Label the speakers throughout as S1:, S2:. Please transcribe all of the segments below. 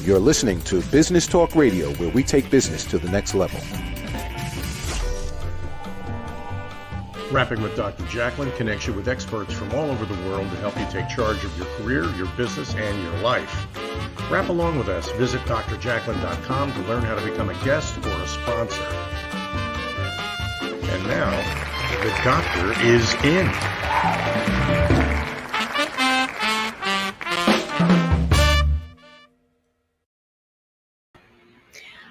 S1: You're listening to Business Talk Radio, where we take business to the next level.
S2: Rapping with Dr. Jacalyn connects you with experts from all over the world to help you take charge of your career, your business, and your life. Rap along with us. Visit drjacalyn.com to learn how to become a guest or a sponsor. And now, the doctor is in.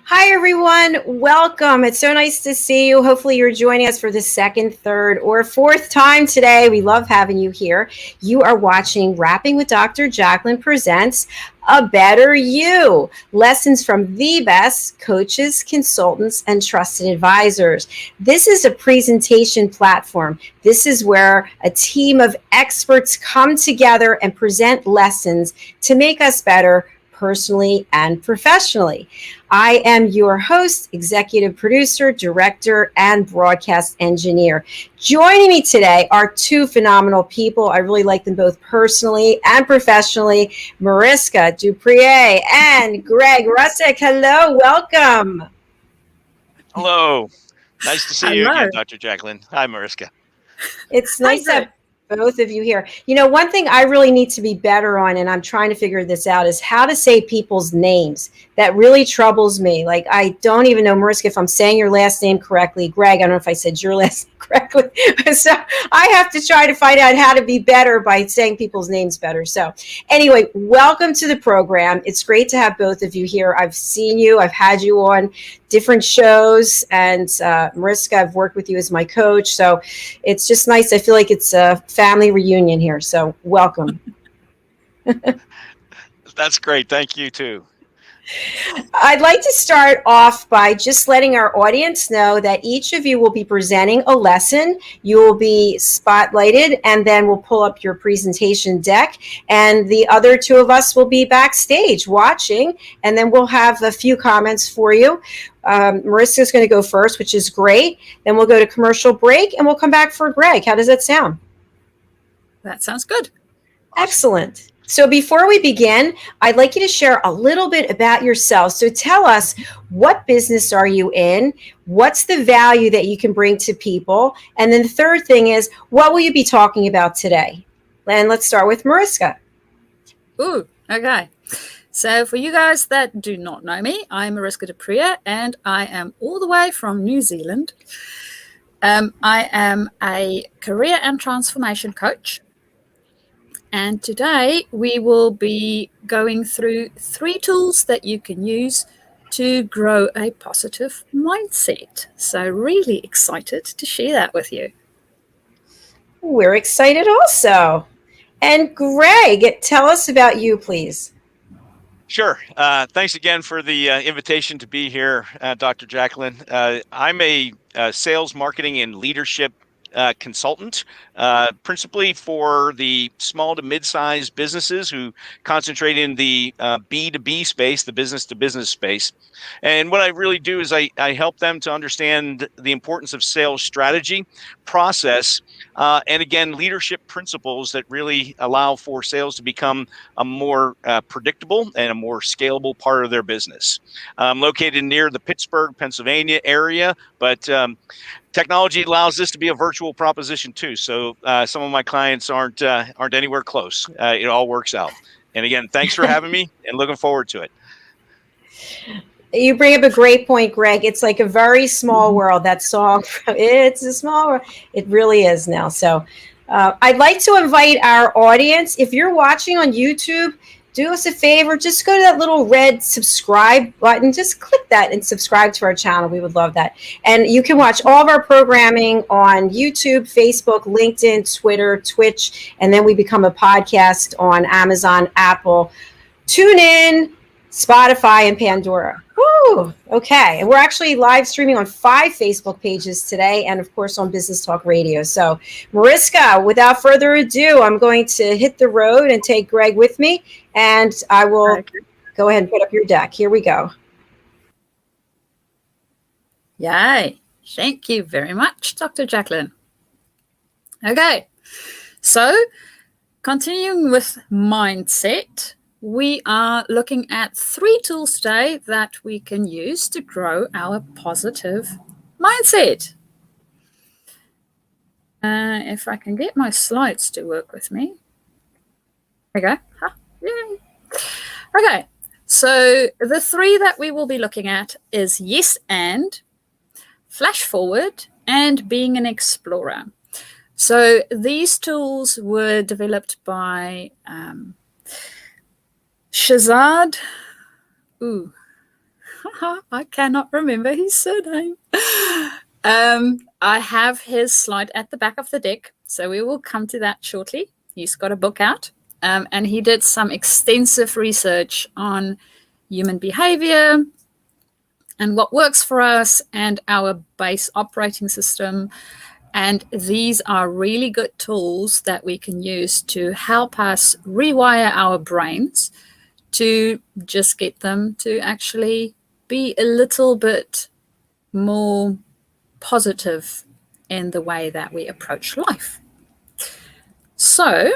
S3: Hi, everyone. Welcome. It's so nice to see you. Hopefully you're joining us for the second, third, or fourth time today. We love having you here. You are watching Rapping with Dr. Jacalyn presents A Better You, lessons from the best coaches, consultants, and trusted advisors. This is a presentation platform. This is where a team of experts come together and present lessons to make us better personally and professionally. I am your host, executive producer, director, and broadcast engineer. Joining me today are two phenomenal people. I really like them both personally and professionally. Mariska du Preez and Greg Russak. Hello, welcome.
S4: Hello. Nice to see you again, Dr. Jacalyn. Hi, Mariska.
S3: It's nice to have both of you here. You know, one thing I really need to be better on, and I'm trying to figure this out, is how to say people's names. That really troubles me. Like, I don't even know, Mariska, if I'm saying your last name correctly. Greg, I don't know if I said your last name correctly. So I have to try to find out how to be better by saying people's names better. So anyway, welcome to the program. It's great to have both of you here. I've seen you. I've had you on different shows. And Mariska, I've worked with you as my coach. So it's just nice. I feel like it's a family reunion here. So welcome.
S4: That's great. Thank you, too.
S3: I'd like to start off by just letting our audience know that each of you will be presenting a lesson. You will be spotlighted, and then we'll pull up your presentation deck. And the other two of us will be backstage watching, and then we'll have a few comments for you. Mariska is going to go first, which is great. Then we'll go to commercial break, and we'll come back for Greg. How does that sound?
S5: That sounds good.
S3: Excellent. So before we begin, I'd like you to share a little bit about yourself. So tell us, what business are you in? What's the value that you can bring to people? And then the third thing is, what will you be talking about today? And let's start with Mariska.
S5: Ooh, okay. So for you guys that do not know me, I'm Mariska du Preez, and I am all the way from New Zealand. I am a career and transformation coach. And today we will be going through 3 tools that you can use to grow a positive mindset. So really excited to share that with you.
S3: We're excited also. And Greg, tell us about you, please.
S4: Sure. Thanks again for the invitation to be here, Dr. Jacalyn. I'm a sales, marketing, and leadership consultant, principally for the small to mid-sized businesses who concentrate in the B2B space, the business-to-business space. And what I really do is I help them to understand the importance of sales strategy, process, and again, leadership principles that really allow for sales to become a more predictable and a more scalable part of their business. I'm located near the Pittsburgh, Pennsylvania area, but technology allows this to be a virtual proposition too. So some of my clients aren't anywhere close. It all works out. And again, thanks for having me and looking forward to it.
S3: You bring up a great point, Greg. It's like a very small world, that song. It's a small world. It really is now. So I'd like to invite our audience, if you're watching on YouTube, do us a favor, just go to that little red subscribe button. Just click that and subscribe to our channel. We would love that. And you can watch all of our programming on YouTube, Facebook, LinkedIn, Twitter, Twitch, and then we become a podcast on Amazon, Apple, TuneIn, Spotify, and Pandora. Woo! Okay. And we're actually live streaming on 5 Facebook pages today, and of course on Business Talk Radio. So Mariska, without further ado, I'm going to hit the road and take Greg with me, and I will go ahead and put up your deck. Here we go.
S5: Yay. Thank you very much, Dr. Jacalyn. Okay. So continuing with mindset, we are looking at 3 tools today that we can use to grow our positive mindset. If I can get my slides to work with me. There we go. Yay. Okay, so the 3 that we will be looking at is yes and, flash forward, and being an explorer. So these tools were developed by Shazad. Ooh, I cannot remember his surname. I have his slide at the back of the deck, so we will come to that shortly. He's got a book out, and he did some extensive research on human behavior and what works for us and our base operating system. And these are really good tools that we can use to help us rewire our brains to just get them to actually be a little bit more positive in the way that we approach life. So,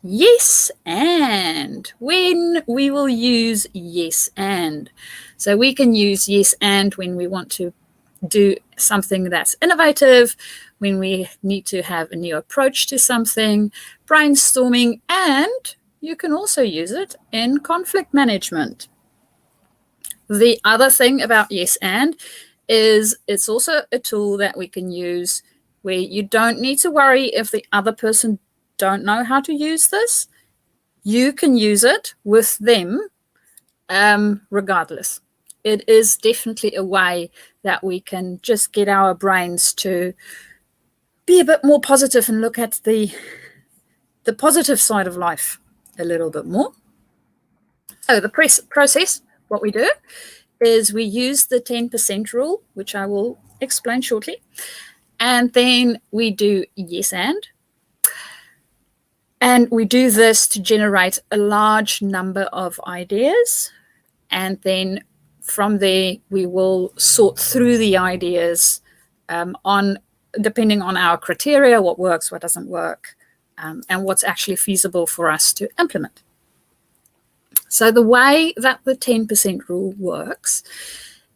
S5: yes and. When we will use yes and. So we can use yes and when we want to do something that's innovative, when we need to have a new approach to something, brainstorming, and you can also use it in conflict management. The other thing about yes and is it's also a tool that we can use where you don't need to worry if the other person don't know how to use this. You can use it with them regardless. It is definitely a way that we can just get our brains to be a bit more positive and look at the positive side of life a little bit more. So the process, what we do is we use the 10% rule, which I will explain shortly. And then we do yes and. And we do this to generate a large number of ideas. And then from there, we will sort through the ideas depending on our criteria, what works, what doesn't work, and what's actually feasible for us to implement. So the way that the 10% rule works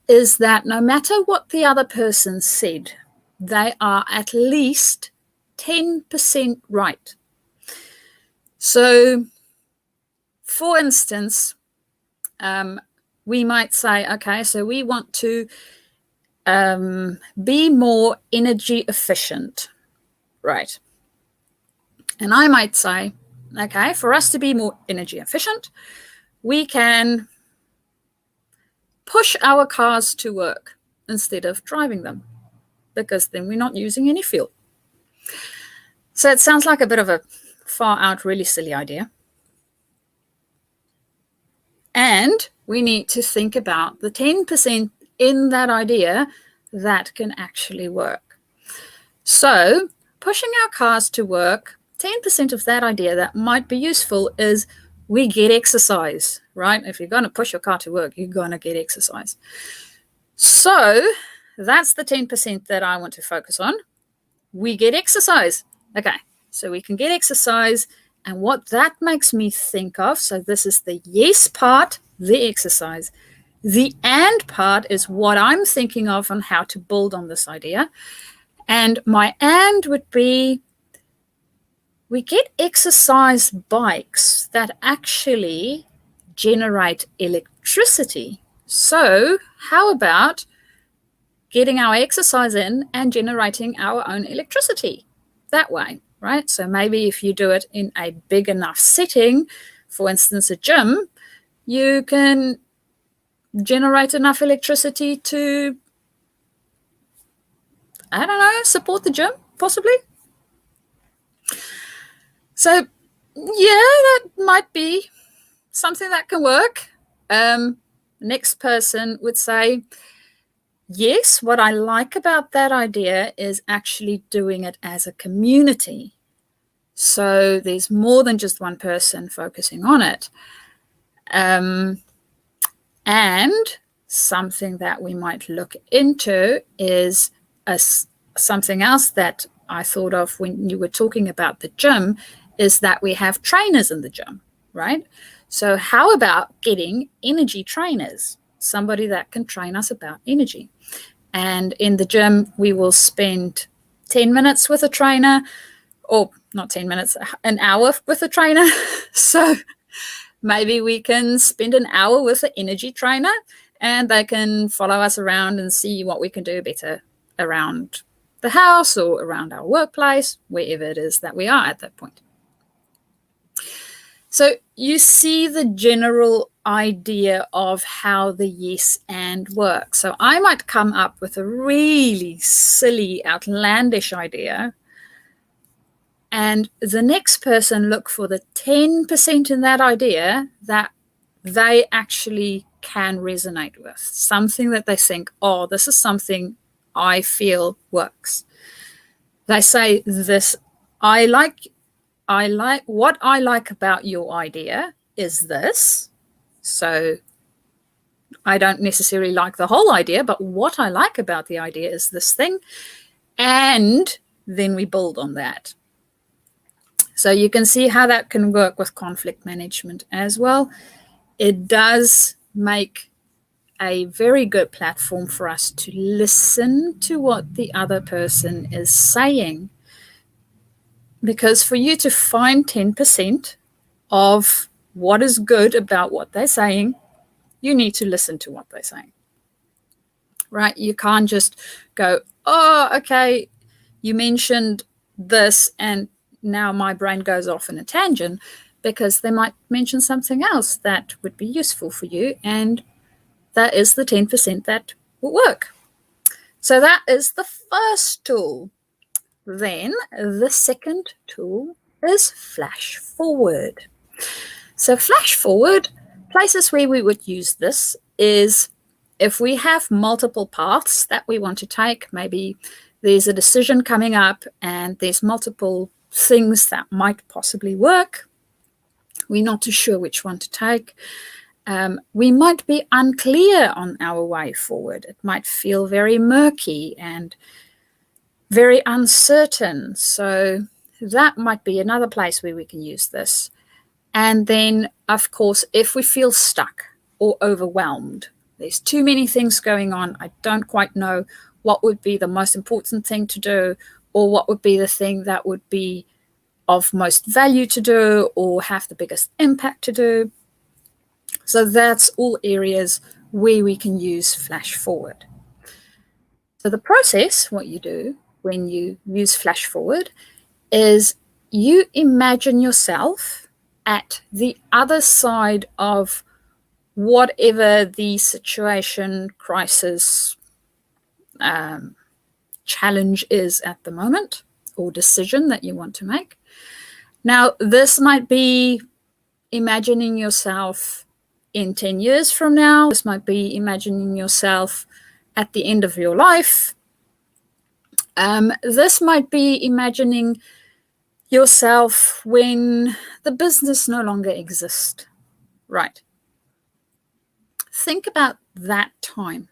S5: is that no matter what the other person said, they are at least 10% right. So, for instance, we might say, okay, so we want to be more energy efficient, right? And I might say, okay, for us to be more energy efficient, we can push our cars to work instead of driving them, because then we're not using any fuel. So it sounds like a bit of a far out, really silly idea. And we need to think about the 10% in that idea that can actually work. So pushing our cars to work, 10% of that idea that might be useful is we get exercise, right? If you're going to push your car to work, you're going to get exercise. So that's the 10% that I want to focus on. We get exercise. Okay, so we can get exercise. And what that makes me think of, so this is the yes part, the exercise. The and part is what I'm thinking of on how to build on this idea. And my and would be, we get exercise bikes that actually generate electricity. So how about getting our exercise in and generating our own electricity that way, right? So maybe if you do it in a big enough setting, for instance, a gym, you can generate enough electricity to, I don't know, support the gym, possibly. So, yeah, that might be something that can work. Next person would say, yes, what I like about that idea is actually doing it as a community. So there's more than just one person focusing on it. And something that we might look into is something else that I thought of when you were talking about the gym, is that we have trainers in the gym, right? So how about getting energy trainers, somebody that can train us about energy? And in the gym, we will spend 10 minutes with a trainer, or not 10 minutes, an hour with a trainer. So maybe we can spend an hour with an energy trainer, and they can follow us around and see what we can do better around the house or around our workplace, wherever it is that we are at that point. So you see the general idea of how the yes and works. So I might come up with a really silly, outlandish idea, and the next person look for the 10% in that idea that they actually can resonate with, something that they think, oh, this is something I feel works. They say this, I like what I like about your idea is this. So I don't necessarily like the whole idea, but what I like about the idea is this thing. And then we build on that. So you can see how that can work with conflict management as well. It does make a very good platform for us to listen to what the other person is saying. Because for you to find 10% of what is good about what they're saying, you need to listen to what they're saying. Right? You can't just go, oh, okay, you mentioned this, and now my brain goes off in a tangent, because they might mention something else that would be useful for you, and that is the 10% that will work. So that is the first tool. Then the second tool is flash forward. So flash forward, places where we would use this is if we have multiple paths that we want to take. Maybe there's a decision coming up and there's multiple things that might possibly work. We're not too sure which one to take. We might be unclear on our way forward. It might feel very murky and very uncertain. So that might be another place where we can use this. And then, of course, if we feel stuck or overwhelmed, there's too many things going on, I don't quite know what would be the most important thing to do, or what would be the thing that would be of most value to do or have the biggest impact to do. So that's all areas where we can use flash forward. So the process, what you do when you use flash forward, is you imagine yourself at the other side of whatever the situation, crisis, challenge is at the moment, or decision that you want to make. Now, this might be imagining yourself in 10 years from now. This might be imagining yourself at the end of your life. This might be imagining yourself when the business no longer exists. Right. Think about that time.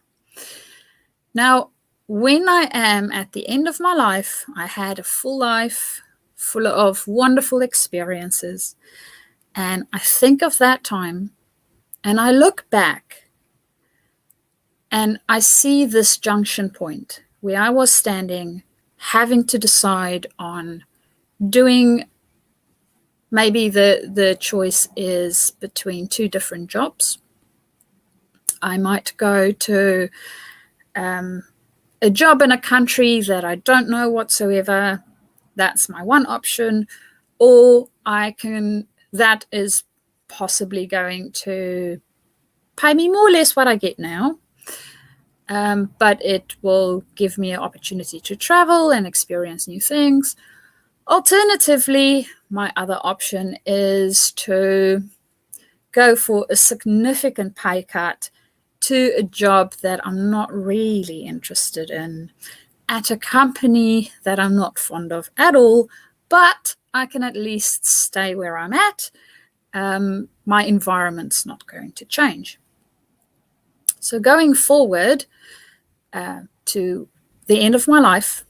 S5: Now, when I am at the end of my life, I had a full life full of wonderful experiences. And I think of that time and I look back and I see this junction point where I was standing, having to decide on doing, maybe the choice is between two different jobs. I might go to a job in a country that I don't know whatsoever. That's my one option. Or that is possibly going to pay me more or less what I get now. But it will give me an opportunity to travel and experience new things. Alternatively, my other option is to go for a significant pay cut to a job that I'm not really interested in, at a company that I'm not fond of at all, but I can at least stay where I'm at. My environment's not going to change. So going forward to the end of my life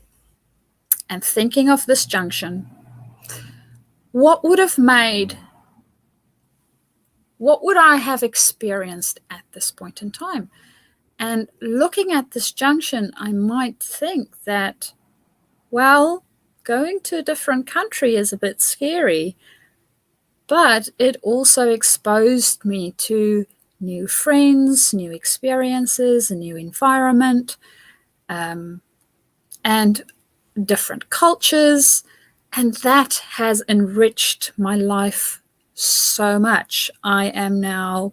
S5: and thinking of this junction, what would have made what would I have experienced at this point in time? And looking at this junction, I might think that, well, going to a different country is a bit scary, but it also exposed me to new friends, new experiences, a new environment, and different cultures. And that has enriched my life so much. I am now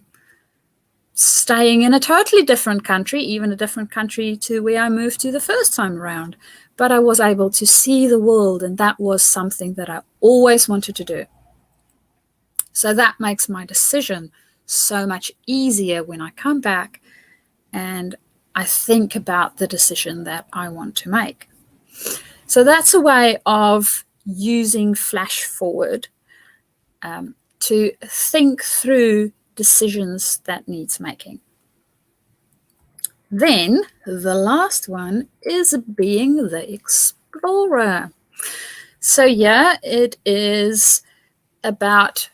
S5: staying in a totally different country, even a different country to where I moved to the first time around. But I was able to see the world, and that was something that I always wanted to do. So that makes my decision so much easier when I come back and I think about the decision that I want to make. So that's a way of using flash forward to think through decisions that needs making. Then the last one is being the explorer. So yeah, it is about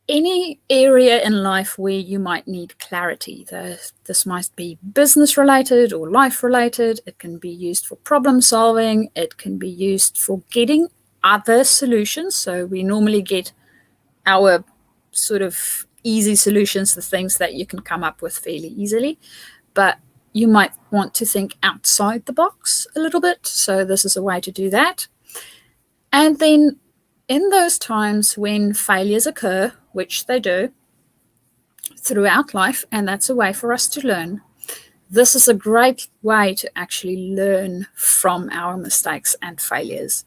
S5: any area in life where you might need clarity. This might be business related or life related. It can be used for problem solving. It can be used for getting other solutions. So we normally get our sort of easy solutions, the things that you can come up with fairly easily. But you might want to think outside the box a little bit. So this is a way to do that. And then in those times when failures occur, which they do throughout life, and that's a way for us to learn, this is a great way to actually learn from our mistakes and failures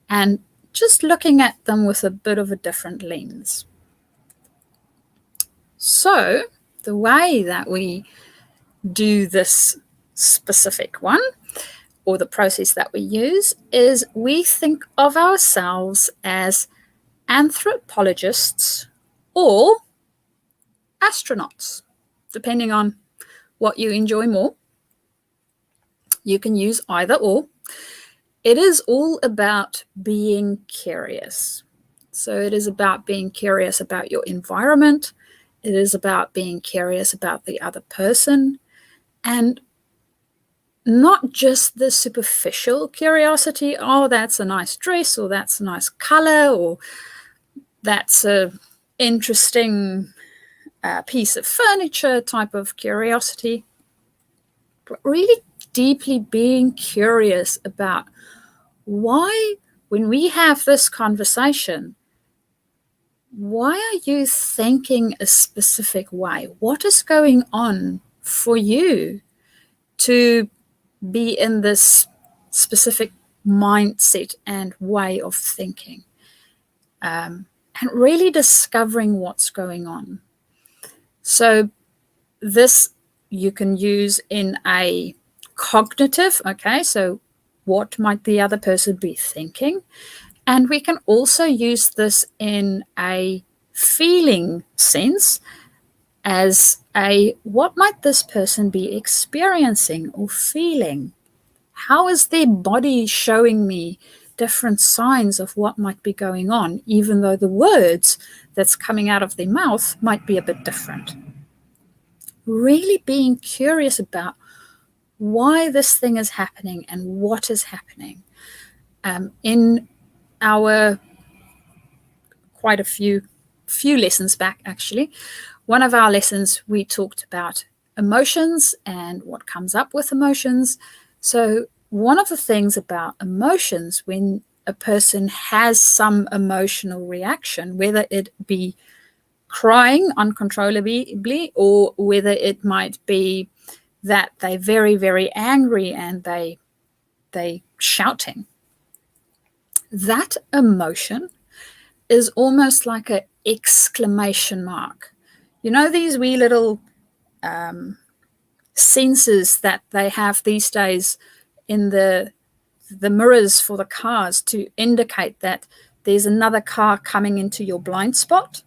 S5: and just looking at them with a bit of a different lens. So the way that we do this specific one, or the process that we use, is we think of ourselves as anthropologists or astronauts, depending on what you enjoy more. You can use either or. It is all about being curious. So it is about being curious about your environment. It is about being curious about the other person, and not just the superficial curiosity, oh, that's a nice dress, or that's a nice color, or that's a interesting piece of furniture type of curiosity, but really deeply being curious about why, when we have this conversation, why are you thinking a specific way? What is going on for you to be in this specific mindset and way of thinking, and really discovering what's going on? So this you can use in a cognitive, okay, so what might the other person be thinking? And we can also use this in a feeling sense, as a what might this person be experiencing or feeling? How is their body showing me different signs of what might be going on, even though the words that's coming out of their mouth might be a bit different? Really being curious about why this thing is happening and what is happening. In our quite a few lessons back, actually, one of our lessons, we talked about emotions and what comes up with emotions. So one of the things about emotions, when a person has some emotional reaction, whether it be crying uncontrollably, or whether it might be that they're very, very angry and they shouting, that emotion is almost like an exclamation mark. You know, these wee little sensors that they have these days in the mirrors for the cars to indicate that there's another car coming into your blind spot,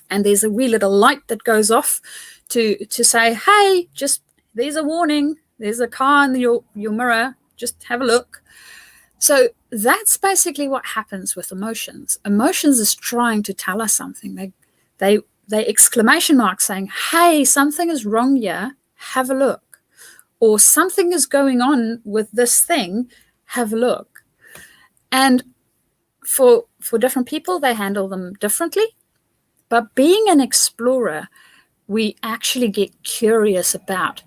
S5: and there's a wee little light that goes off to say, hey, just there's a warning, there's a car in your mirror, just have a look. So that's basically what happens with emotions. Emotions is trying to tell us something. They exclamation mark saying, hey, something is wrong here, have a look. Or something is going on with this thing, have a look. And for different people, they handle them differently. But being an explorer, we actually get curious about,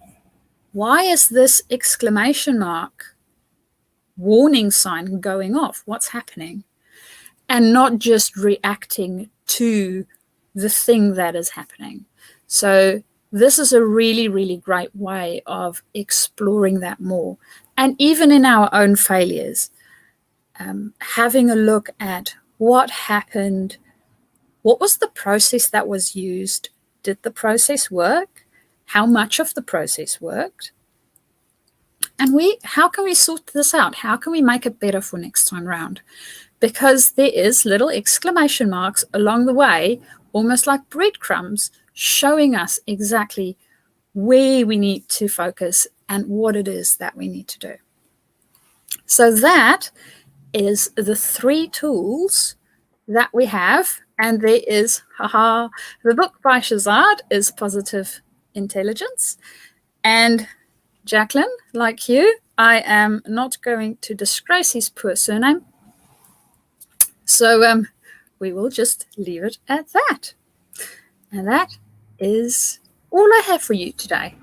S5: why is this exclamation mark warning sign going off? What's happening? And not just reacting to the thing that is happening. So this is a really, really great way of exploring that more. And even in our own failures, having a look at what happened, what was the process that was used? Did the process work? How much of the process worked? And how can we sort this out? How can we make it better for next time round? Because there is little exclamation marks along the way, almost like breadcrumbs, showing us exactly where we need to focus and what it is that we need to do. So that is the 3 tools that we have. And there is, the book by Shazad is Positive Intelligence. And Jacalyn, like you, I am not going to disgrace his poor surname. So we will just leave it at that. And that is all I have for you today.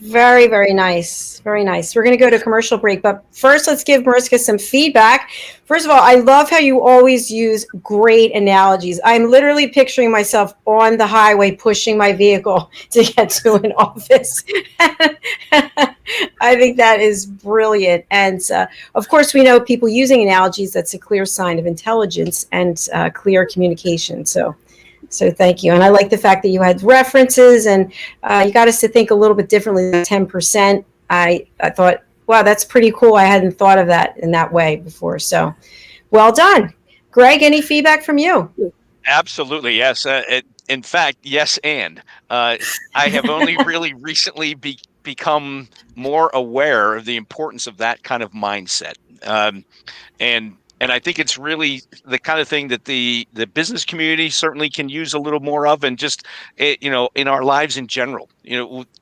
S3: Very, very nice. Very nice. We're going to go to commercial break, but first let's give Mariska some feedback. First of all, I love how you always use great analogies. I'm literally picturing myself on the highway pushing my vehicle to get to an office. I think that is brilliant. And of course, we know people using analogies, that's a clear sign of intelligence and clear communication. So thank you. And I like the fact that you had references and you got us to think a little bit differently than 10%. I thought, wow, that's pretty cool. I hadn't thought of that in that way before. So well done. Greg, any feedback from you?
S4: Absolutely, yes. In fact, yes, and I have only really recently become more aware of the importance of that kind of mindset. And I think it's really the kind of thing that the business community certainly can use a little more of, and just, in our lives in general.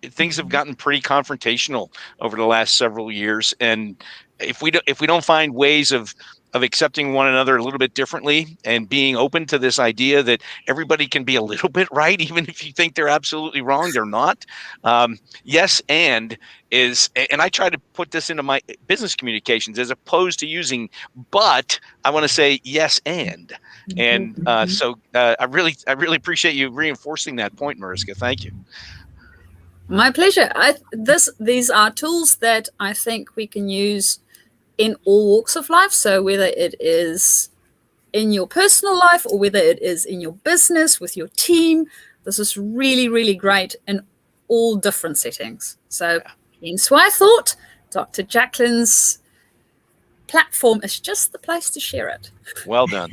S4: Things have gotten pretty confrontational over the last several years, and if we don't find ways of accepting one another a little bit differently and being open to this idea that everybody can be a little bit right, even if you think they're absolutely wrong, they're not. Yes, and I try to put this into my business communications as opposed to using but. I want to say yes, and so I really appreciate you reinforcing that point, Mariska. Thank you.
S5: My pleasure. These are tools that I think we can use in all walks of life. So whether it is in your personal life or whether it is in your business with your team, this is really, really great in all different settings. So hence why I thought Dr. Jacalyn's platform is just the place to share it.
S4: Well done.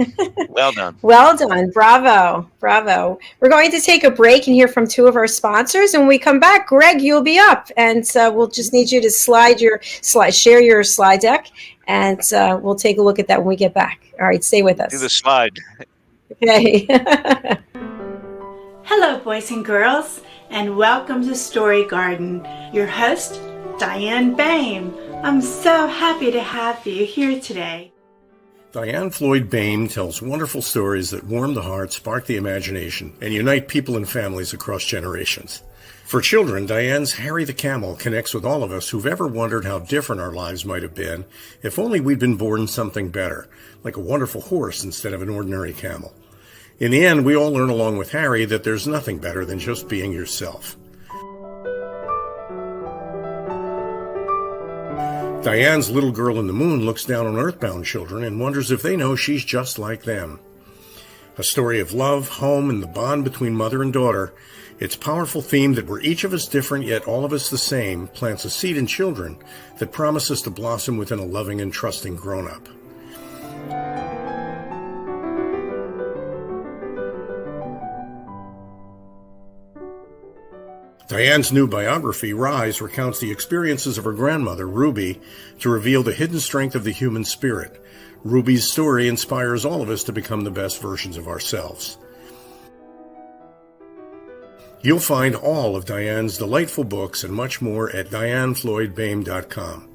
S4: Well done.
S3: Well done. Bravo. Bravo. We're going to take a break and hear from 2 of our sponsors. And when we come back, Greg, you'll be up. And we'll just need you to share your slide deck. And we'll take a look at that when we get back. All right, stay with us.
S4: Do the slide.
S3: Okay.
S6: Hello, boys and girls, and welcome to Story Garden. Your host, Diane Boehm. I'm so happy to have you here today.
S2: Diane Floyd Boehm tells wonderful stories that warm the heart, spark the imagination, and unite people and families across generations. For children, Diane's Harry the Camel connects with all of us who've ever wondered how different our lives might have been if only we'd been born something better, like a wonderful horse instead of an ordinary camel. In the end, we all learn along with Harry that there's nothing better than just being yourself. Diane's Little Girl in the Moon looks down on earthbound children and wonders if they know she's just like them. A story of love, home, and the bond between mother and daughter, its powerful theme that we're each of us different yet all of us the same plants a seed in children that promises to blossom within a loving and trusting grown-up. Diane's new biography, Rise, recounts the experiences of her grandmother, Ruby, to reveal the hidden strength of the human spirit. Ruby's story inspires all of us to become the best versions of ourselves. You'll find all of Diane's delightful books and much more at dianefloydboehm.com.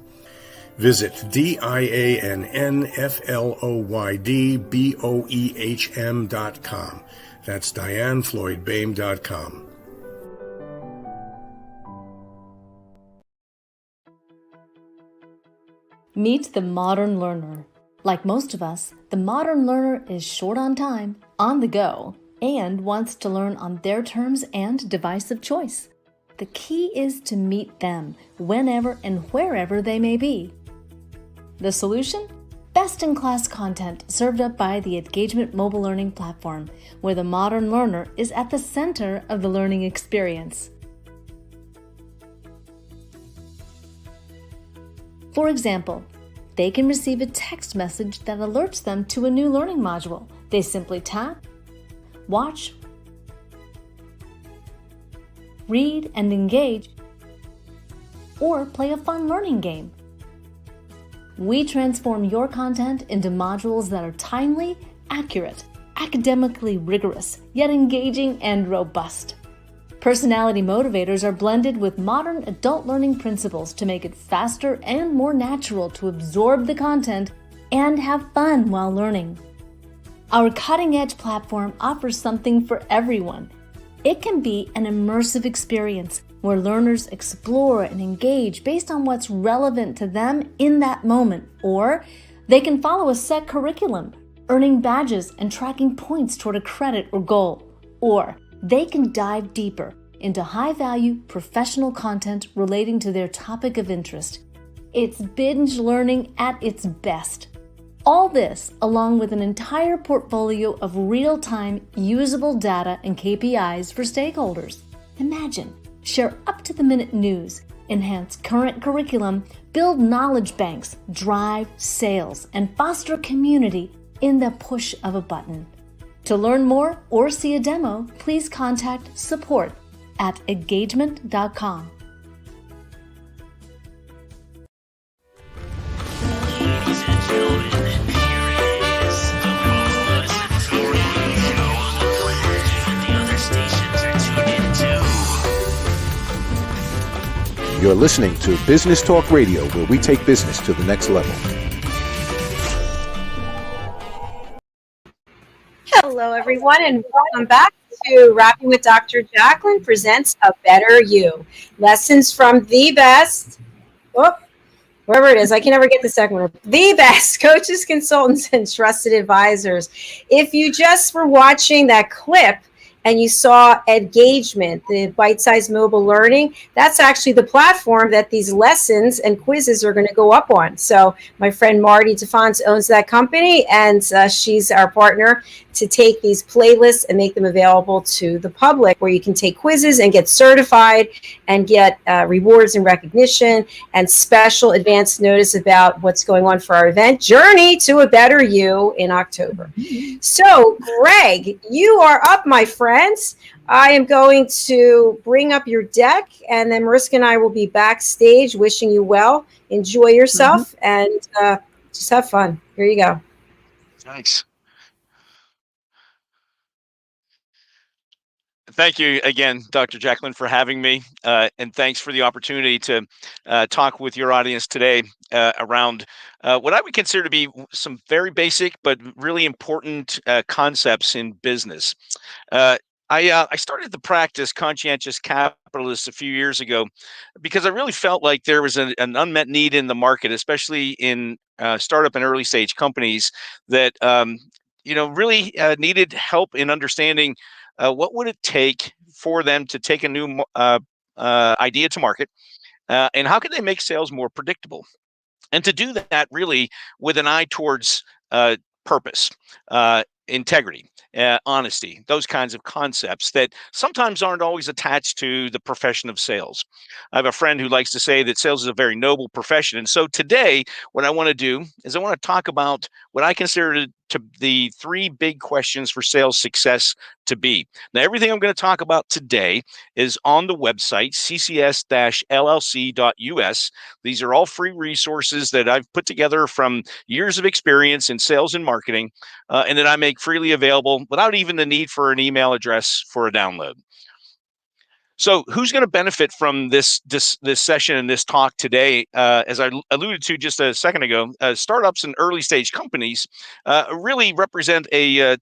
S2: Visit dianefloydboehm.com. That's dianefloydboehm.com.
S7: Meet the modern learner. Like most of us, the modern learner is short on time, on the go, and wants to learn on their terms and device of choice. The key is to meet them whenever and wherever they may be. The solution? Best-in-class content served up by the Engagement mobile learning platform, where the modern learner is at the center of the learning experience. For example, they can receive a text message that alerts them to a new learning module. They simply tap, watch, read and engage, or play a fun learning game. We transform your content into modules that are timely, accurate, academically rigorous, yet engaging and robust. Personality motivators are blended with modern adult learning principles to make it faster and more natural to absorb the content and have fun while learning. Our cutting-edge platform offers something for everyone. It can be an immersive experience where learners explore and engage based on what's relevant to them in that moment, or they can follow a set curriculum, earning badges and tracking points toward a credit or goal, or they can dive deeper into high-value professional content relating to their topic of interest. It's binge learning at its best. All this, along with an entire portfolio of real-time usable data and KPIs for stakeholders. Imagine, share up-to-the-minute news, enhance current curriculum, build knowledge banks, drive sales, and foster community in the push of a button. To learn more or see a demo, please contact support@engagement.com.
S8: Ladies and gentlemen, here it is, the most radio the other stations are tuned into.
S1: You're listening to Business Talk Radio, where we take business to the next level.
S3: Hello, everyone, and welcome back to Rapping with Dr. Jacalyn presents A Better You. Lessons from the best, wherever it is, I can never get the second one. The best coaches, consultants, and trusted advisors. If you just were watching that clip and you saw Engagement, the bite-sized mobile learning, that's actually the platform that these lessons and quizzes are going to go up on. So my friend Marty DeFons owns that company, and she's our partner to take these playlists and make them available to the public, where you can take quizzes and get certified and get rewards and recognition and special advance notice about what's going on for our event, Journey to a Better You, in October. So, Greg, you are up, my friends. I am going to bring up your deck, and then Mariska and I will be backstage wishing you well. Enjoy yourself and just have fun. Here you go.
S4: Thanks. Thank you again, Dr. Jacalyn, for having me, and thanks for the opportunity to talk with your audience today around what I would consider to be some very basic but really important concepts in business. I started the practice Conscientious Capitalist a few years ago because I really felt like there was an unmet need in the market, especially in startup and early stage companies that really needed help in understanding what would it take for them to take a new idea to market, and how can they make sales more predictable, and to do that really with an eye towards purpose. integrity, honesty, those kinds of concepts that sometimes aren't always attached to the profession of sales. I have a friend who likes to say that sales is a very noble profession. And so today, what I want to do is I want to talk about what I consider to the three big questions for sales success to be. Now, everything I'm going to talk about today is on the website, ccs-llc.us. These are all free resources that I've put together from years of experience in sales and marketing, and that I make freely available without even the need for an email address for a download. So, who's going to benefit from this session and this talk today? As I alluded to just a second ago, startups and early stage companies really represent a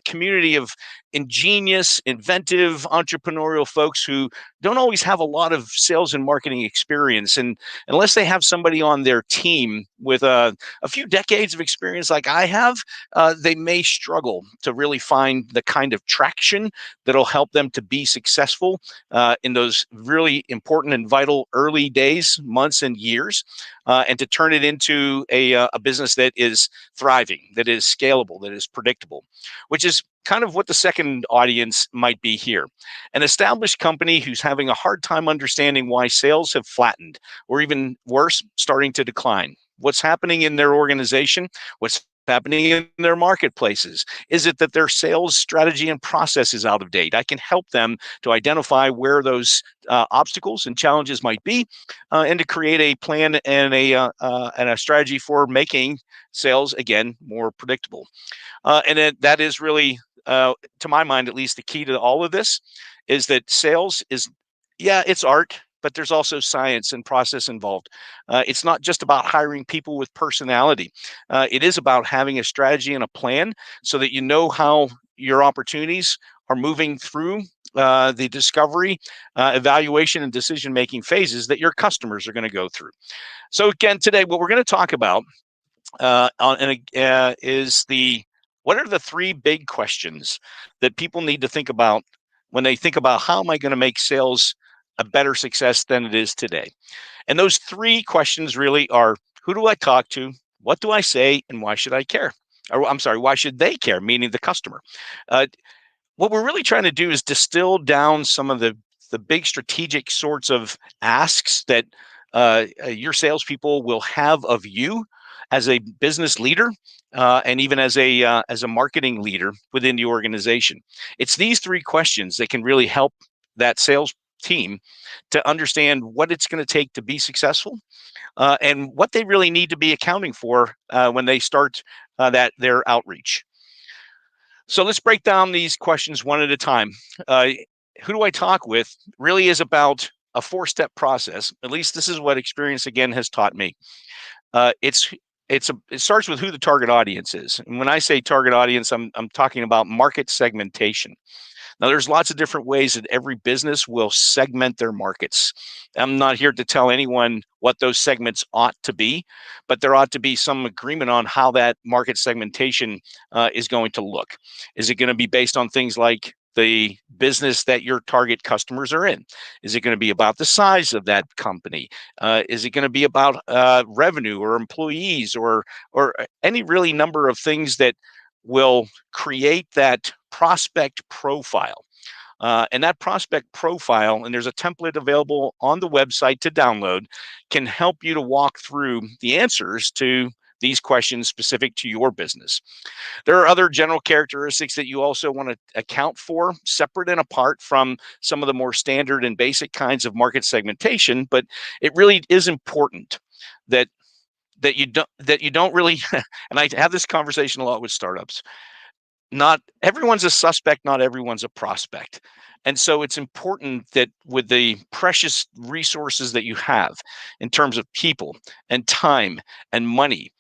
S4: community of ingenious, inventive, entrepreneurial folks who don't always have a lot of sales and marketing experience, and unless they have somebody on their team with a few decades of experience like I have, they may struggle to really find the kind of traction that'll help them to be successful in those really important and vital early days, months, and years, and to turn it into a business that is thriving, that is scalable, that is predictable, which is kind of what the second audience might be here. An established company who's having a hard time understanding why sales have flattened, or even worse, starting to decline. What's happening in their organization? What's happening in their marketplaces? Is it that their sales strategy and process is out of date? I can help them to identify where those obstacles and challenges might be, and to create a plan and a strategy for making sales again more predictable. And that is really, to my mind, at least, the key to all of this is that sales is, yeah, it's art, but there's also science and process involved. It's not just about hiring people with personality. It is about having a strategy and a plan so that you know how your opportunities are moving through the discovery, evaluation, and decision-making phases that your customers are going to go through. So again, today, what we're going to talk about is what are the three big questions that people need to think about when they think about how am I going to make sales a better success than it is today? And those three questions really are: who do I talk to? What do I say? And why should I care? Or I'm sorry, why should they care? Meaning the customer. What we're really trying to do is distill down some of the big strategic sorts of asks that your salespeople will have of you as a business leader, and even as a marketing leader within the organization. It's these three questions that can really help that sales team to understand what it's going to take to be successful, and what they really need to be accounting for when they start their outreach. So let's break down these questions one at a time. Who do I talk with really is about a four-step process. At least this is what experience again has taught me. It starts with who the target audience is. And when I say target audience, I'm talking about market segmentation. Now, there's lots of different ways that every business will segment their markets. I'm not here to tell anyone what those segments ought to be, but there ought to be some agreement on how that market segmentation is going to look. Is it going to be based on things like the business that your target customers are in? Is it going to be about the size of that company? Is it going to be about revenue or employees or any really number of things that will create that prospect profile? And that prospect profile, and there's a template available on the website to download, can help you to walk through the answers to these questions specific to your business. There are other general characteristics that you also want to account for, separate and apart from some of the more standard and basic kinds of market segmentation, but it really is important that you don't really and I have this conversation a lot with startups. Not everyone's a suspect, not everyone's a prospect. And so it's important that with the precious resources that you have in terms of people and time and money,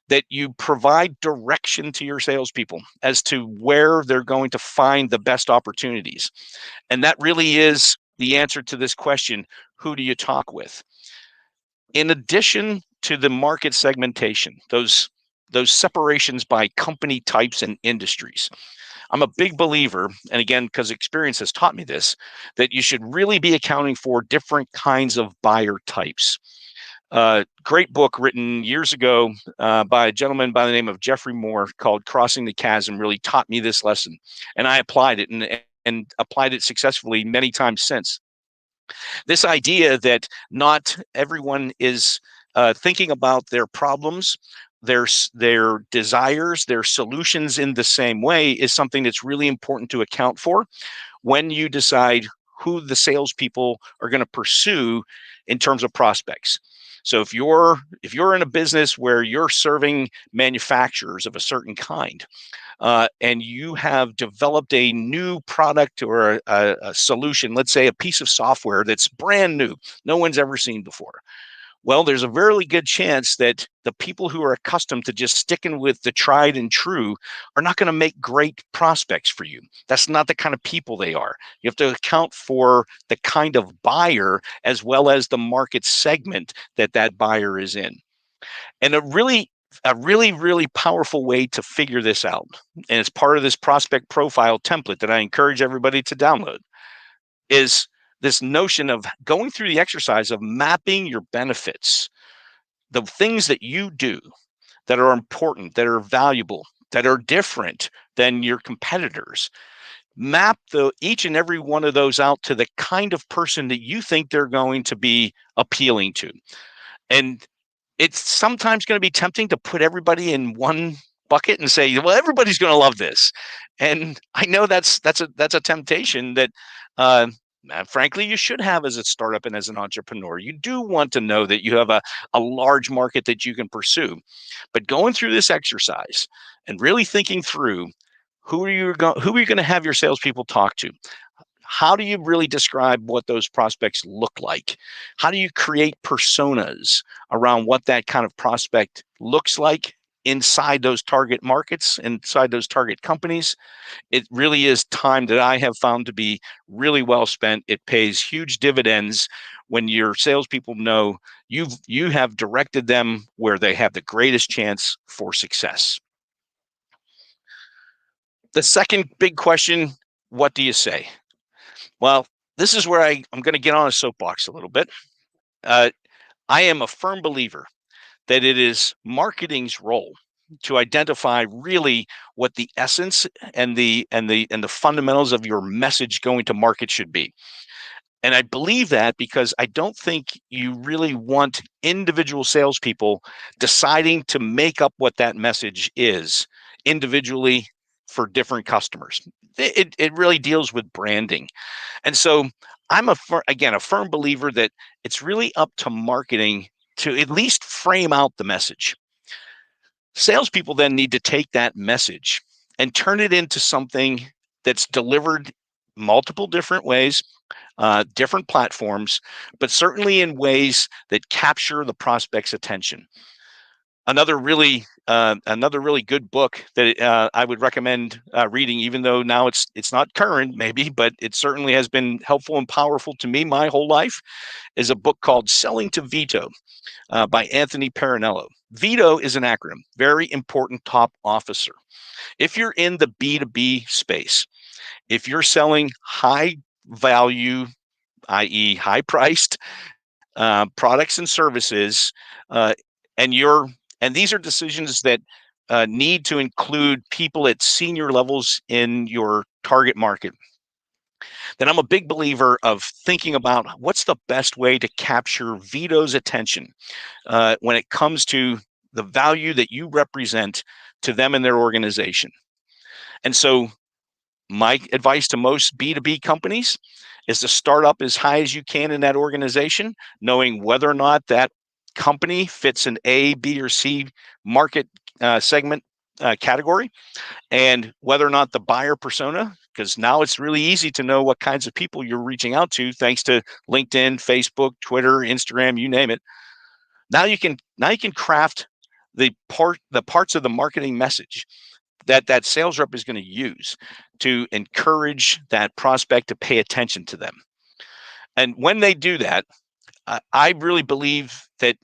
S4: that you provide direction to your salespeople as to where they're going to find the best opportunities. And that really is the answer to this question: who do you talk with? In addition to the market segmentation, those separations by company types and industries, I'm a big believer, and again, because experience has taught me this, that you should really be accounting for different kinds of buyer types. Great book written years ago by a gentleman by the name of Jeffrey Moore called Crossing the Chasm really taught me this lesson. And I applied it and applied it successfully many times since. This idea that not everyone is thinking about their problems, their desires, their solutions in the same way is something that's really important to account for when you decide who the salespeople are going to pursue in terms of prospects. So if you're in a business where you're serving manufacturers of a certain kind, and you have developed a new product or a solution, let's say a piece of software that's brand new, no one's ever seen before. Well, there's a very good chance that the people who are accustomed to just sticking with the tried and true are not going to make great prospects for you. That's not the kind of people they are. You have to account for the kind of buyer as well as the market segment that buyer is in. And a really, really powerful way to figure this out, and it's part of this prospect profile template that I encourage everybody to download, is this notion of going through the exercise of mapping your benefits, the things that you do that are important, that are valuable, that are different than your competitors. Map each and every one of those out to the kind of person that you think they're going to be appealing to. And it's sometimes going to be tempting to put everybody in one bucket and say, well, everybody's going to love this. And I know that's a temptation that frankly, you should have as a startup and as an entrepreneur. You do want to know that you have a large market that you can pursue. But going through this exercise and really thinking through who are you going to have your salespeople talk to? How do you really describe what those prospects look like? How do you create personas around what that kind of prospect looks like inside those target markets, inside those target companies? It really is time that I have found to be really well spent. It pays huge dividends when your salespeople know you have directed them where they have the greatest chance for success. The second big question, what do you say? Well, this is where I'm going to get on a soapbox a little bit. I am a firm believer that it is marketing's role to identify really what the essence and the fundamentals of your message going to market should be. And I believe that because I don't think you really want individual salespeople deciding to make up what that message is individually for different customers. It really deals with branding. And so I'm a firm believer that it's really up to marketing to at least frame out the message. Salespeople then need to take that message and turn it into something that's delivered multiple different ways, different platforms, but certainly in ways that capture the prospect's attention. Another really good book that I would recommend reading, even though now it's not current, maybe, but it certainly has been helpful and powerful to me my whole life, is a book called Selling to Veto by Anthony Parinello. Veto is an acronym, very important top officer. If you're in the B2B space, if you're selling high value, i.e. high priced products and services, and these are decisions that need to include people at senior levels in your target market, then I'm a big believer of thinking about what's the best way to capture Vito's attention when it comes to the value that you represent to them and their organization. And so my advice to most B2B companies is to start up as high as you can in that organization, knowing whether or not that company fits an A, B, or C market segment category, and whether or not the buyer persona, because now it's really easy to know what kinds of people you're reaching out to thanks to LinkedIn, Facebook, Twitter, Instagram, you name it. Now you can craft the parts of the marketing message that sales rep is going to use to encourage that prospect to pay attention to them. And when they do that, I really believe that,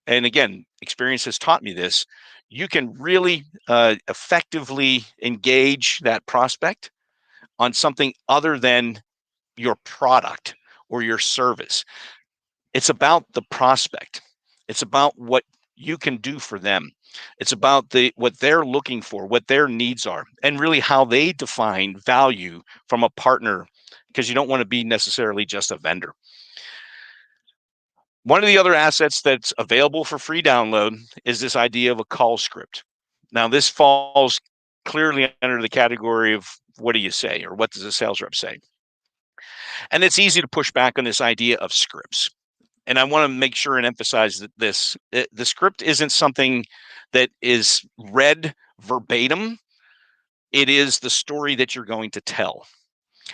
S4: and again, experience has taught me this, you can really effectively engage that prospect on something other than your product or your service. It's about the prospect. It's about what you can do for them. It's about what they're looking for, what their needs are, and really how they define value from a partner, because you don't want to be necessarily just a vendor. One of the other assets that's available for free download is this idea of a call script. Now, this falls clearly under the category of what do you say, or what does a sales rep say? And it's easy to push back on this idea of scripts. And I want to make sure and emphasize that the script isn't something that is read verbatim. It is the story that you're going to tell.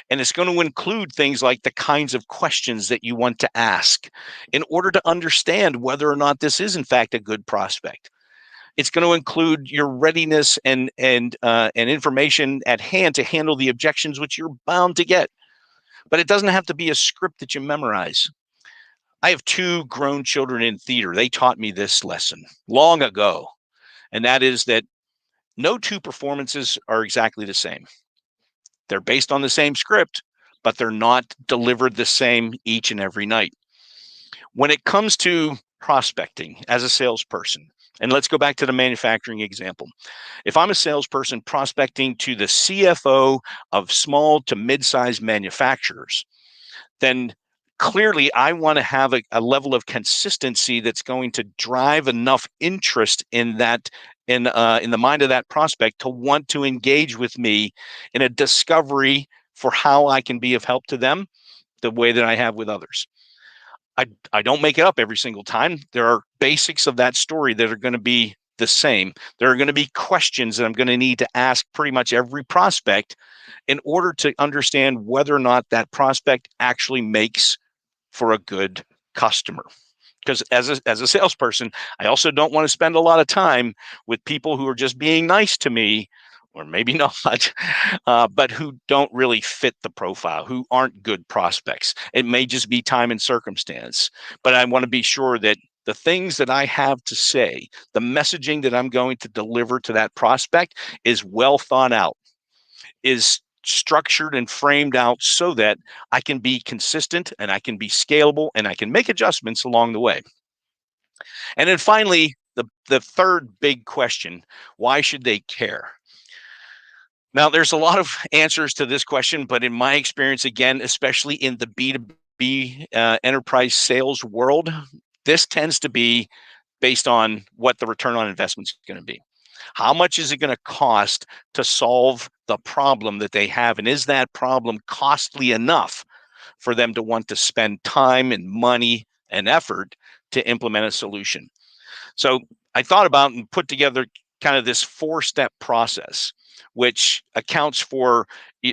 S4: And it's going to include things like the kinds of questions that you want to ask in order to understand whether or not this is in fact a good prospect. It's going to include your readiness and information at hand to handle the objections which you're bound to get. But it doesn't have to be a script that you memorize. I have 2 grown children in theater. They taught me this lesson long ago, and that is that no 2 performances are exactly the same. They're based on the same script, but they're not delivered the same each and every night. When it comes to prospecting as a salesperson, and let's go back to the manufacturing example. If I'm a salesperson prospecting to the CFO of small to mid-sized manufacturers, then clearly I want to have a level of consistency that's going to drive enough interest in that in the mind of that prospect to want to engage with me in a discovery for how I can be of help to them the way that I have with others. I don't make it up every single time. There are basics of that story that are going to be the same. There are going to be questions that I'm going to need to ask pretty much every prospect in order to understand whether or not that prospect actually makes for a good customer. Because as a salesperson, I also don't want to spend a lot of time with people who are just being nice to me, or maybe not, but who don't really fit the profile, who aren't good prospects. It may just be time and circumstance, but I want to be sure that the things that I have to say, the messaging that I'm going to deliver to that prospect is well thought out, is structured and framed out so that I can be consistent and I can be scalable and I can make adjustments along the way. And then finally, the third big question, why should they care? Now, there's a lot of answers to this question, but in my experience, again, especially in the B2B enterprise sales world, this tends to be based on what the return on investment is going to be. How much is it going to cost to solve the problem that they have? And is that problem costly enough for them to want to spend time and money and effort to implement a solution? So I thought about and put together kind of this 4-step process, which accounts for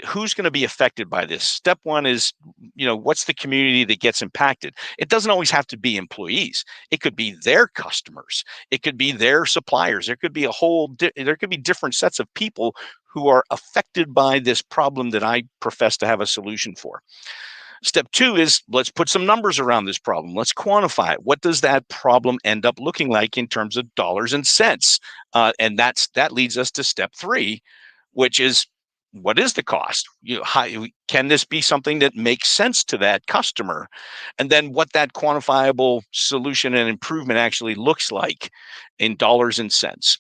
S4: who's going to be affected by this. Step 1 is, what's the community that gets impacted? It doesn't always have to be employees. It could be their customers. It could be their suppliers. There could be there could be different sets of people who are affected by this problem that I profess to have a solution for. Step 2 is, let's put some numbers around this problem. Let's quantify it. What does that problem end up looking like in terms of dollars and cents? And that leads us to step 3, which is, what is the cost? Can this be something that makes sense to that customer? And then what that quantifiable solution and improvement actually looks like in dollars and cents.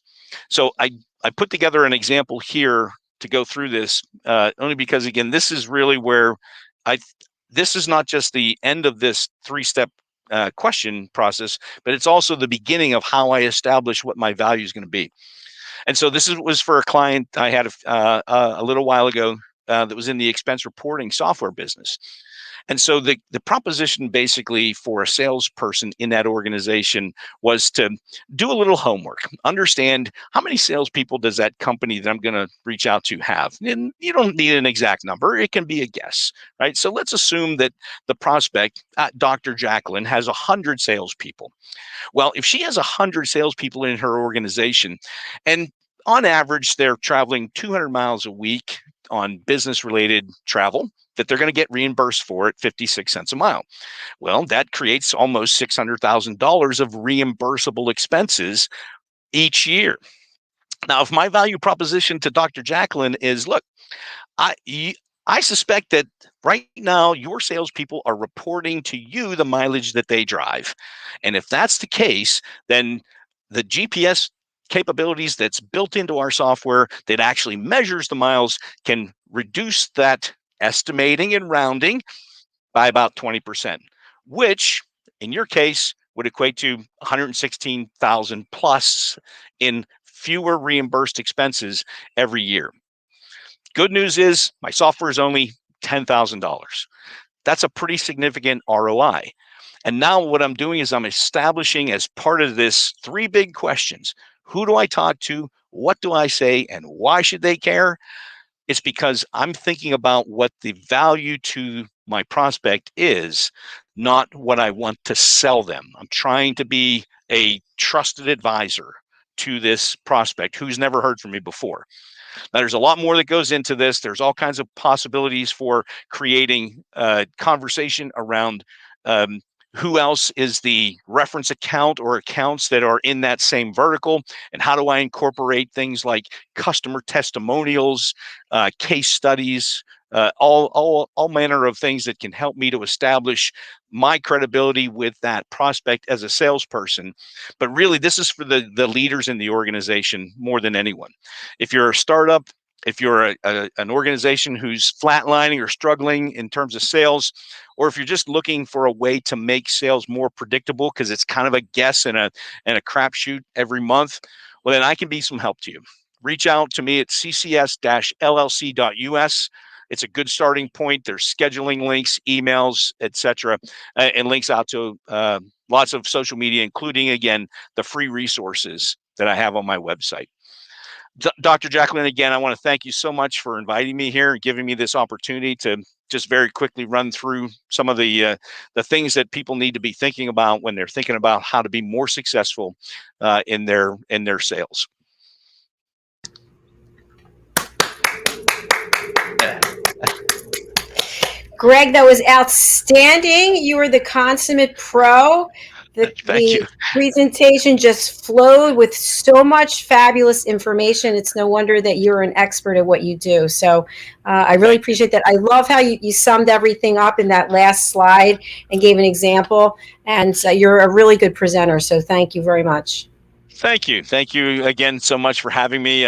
S4: So I put together an example here to go through this, only because, again, this is really where this is not just the end of this 3-step question process, but it's also the beginning of how I establish what my value is going to be. And so this was for a client I had a little while ago that was in the expense reporting software business. And so the proposition basically for a salesperson in that organization was to do a little homework, understand how many salespeople does that company that I'm going to reach out to have. And you don't need an exact number. It can be a guess, right? So let's assume that the prospect, Dr. Jacalyn, has 100 salespeople. Well, if she has 100 salespeople in her organization, and on average, they're traveling 200 miles a week on business-related travel, that they're going to get reimbursed for at 56 cents a mile. Well, that creates almost $600,000 of reimbursable expenses each year. Now, if my value proposition to Dr. Jacalyn is, look, I suspect that right now your salespeople are reporting to you the mileage that they drive. And if that's the case, then the GPS capabilities that's built into our software that actually measures the miles can reduce that estimating and rounding by about 20%, which in your case would equate to 116,000 plus in fewer reimbursed expenses every year. Good news is my software is only $10,000. That's a pretty significant ROI. And now what I'm doing is I'm establishing as part of this 3 big questions. Who do I talk to? What do I say? And why should they care? It's because I'm thinking about what the value to my prospect is, not what I want to sell them. I'm trying to be a trusted advisor to this prospect who's never heard from me before. Now, there's a lot more that goes into this. There's all kinds of possibilities for creating a conversation around who else is the reference account or accounts that are in that same vertical, and how do I incorporate things like customer testimonials, case studies, all manner of things that can help me to establish my credibility with that prospect as a salesperson. But really, this is for the leaders in the organization more than anyone. If you're a startup, if you're an organization who's flatlining or struggling in terms of sales, or if you're just looking for a way to make sales more predictable because it's kind of a guess and a crapshoot every month, well, then I can be some help to you. Reach out to me at ccs-llc.us. It's a good starting point. There's scheduling links, emails, etc., and links out to lots of social media, including, again, the free resources that I have on my website. Dr. Jacalyn, again, I want to thank you so much for inviting me here and giving me this opportunity to just very quickly run through some of the things that people need to be thinking about when they're thinking about how to be more successful in their sales.
S3: Greg, that was outstanding. You were the consummate pro.
S4: Thank you.
S3: Presentation just flowed with so much fabulous information. It's no wonder that you're an expert at what you do. So I really appreciate that. I love how you summed everything up in that last slide and gave an example. And you're a really good presenter. So thank you very much.
S4: Thank you. Thank you again so much for having me.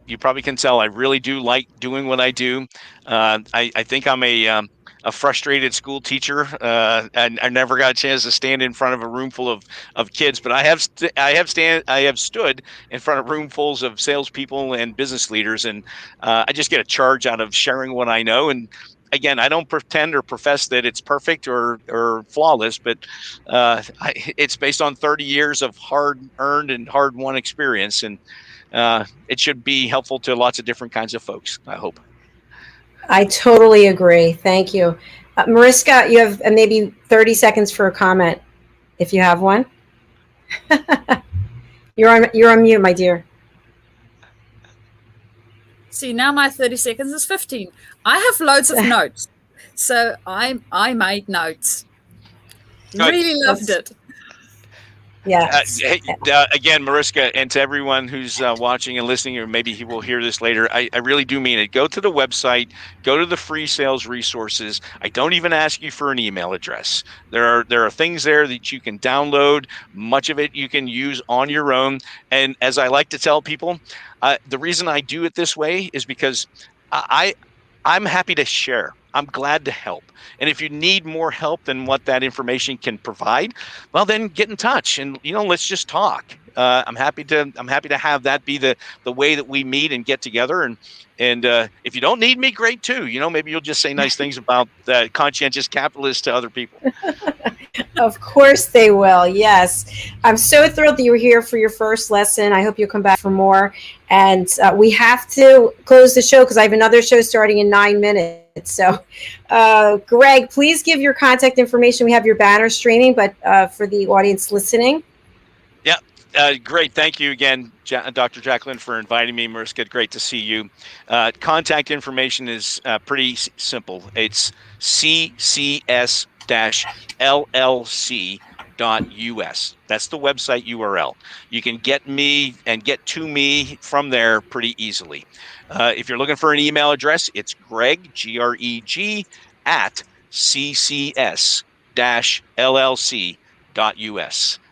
S4: You probably can tell I really do like doing what I do. I think I'm a frustrated school teacher, and I never got a chance to stand in front of a room full of kids, but I have stood in front of roomfuls of salespeople and business leaders, and I just get a charge out of sharing what I know. And again, I don't pretend or profess that it's perfect or flawless, but it's based on 30 years of hard-earned and hard-won experience, and it should be helpful to lots of different kinds of folks, I hope.
S3: I totally agree. Thank you. Mariska, you have maybe 30 seconds for a comment, if you have one. You're on mute, my dear.
S5: See, now my 30 seconds is 15. I have loads of notes. So I made notes. Really loved it.
S3: Yeah.
S4: Again, Mariska, and to everyone who's watching and listening, or maybe he will hear this later, I really do mean it. Go to the website, go to the free sales resources. I don't even ask you for an email address. There are things there that you can download. Much of it you can use on your own. And as I like to tell people, the reason I do it this way is because I'm happy to share. I'm glad to help. And if you need more help than what that information can provide, well, then get in touch and, let's just talk. I'm happy to have that be the way that we meet and get together. And if you don't need me, great too. Maybe you'll just say nice things about the conscientious capitalists to other people.
S3: Of course they will. Yes. I'm so thrilled that you were here for your first lesson. I hope you'll come back for more. And we have to close the show because I have another show starting in 9 minutes. So, Greg, please give your contact information. We have your banner streaming, but for the audience listening.
S4: Yeah. Great. Thank you again, Dr. Jacalyn, for inviting me. Mariska, great to see you. Contact information is pretty simple. It's ccs-llc.us. That's the website URL. You can get me and get to me from there pretty easily. If you're looking for an email address, it's Greg, Greg, at ccs-llc.us.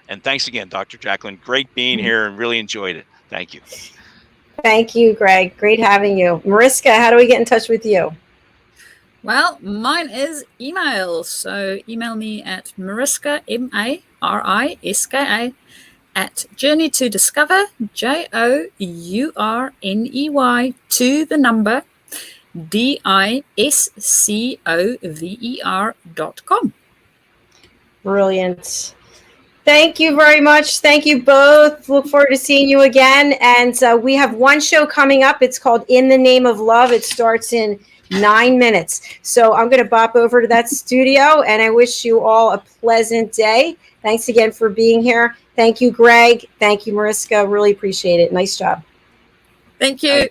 S4: And thanks again, Dr. Jacalyn. Great being here and really enjoyed it. Thank you.
S3: Thank you, Greg. Great having you. Mariska, how do we get in touch with you?
S5: Well, mine is email. So email me at Mariska, Mariska, at Journey to Discover, JOURNEY, to the number, DISCOVER.com.
S3: Brilliant. Thank you very much. Thank you both. Look forward to seeing you again. And we have one show coming up. It's called In the Name of Love. It starts in 9 minutes. So I'm going to bop over to that studio, and I wish you all a pleasant day. Thanks again for being here. Thank you, Greg. Thank you, Mariska. Really appreciate it. Nice job.
S5: Thank you.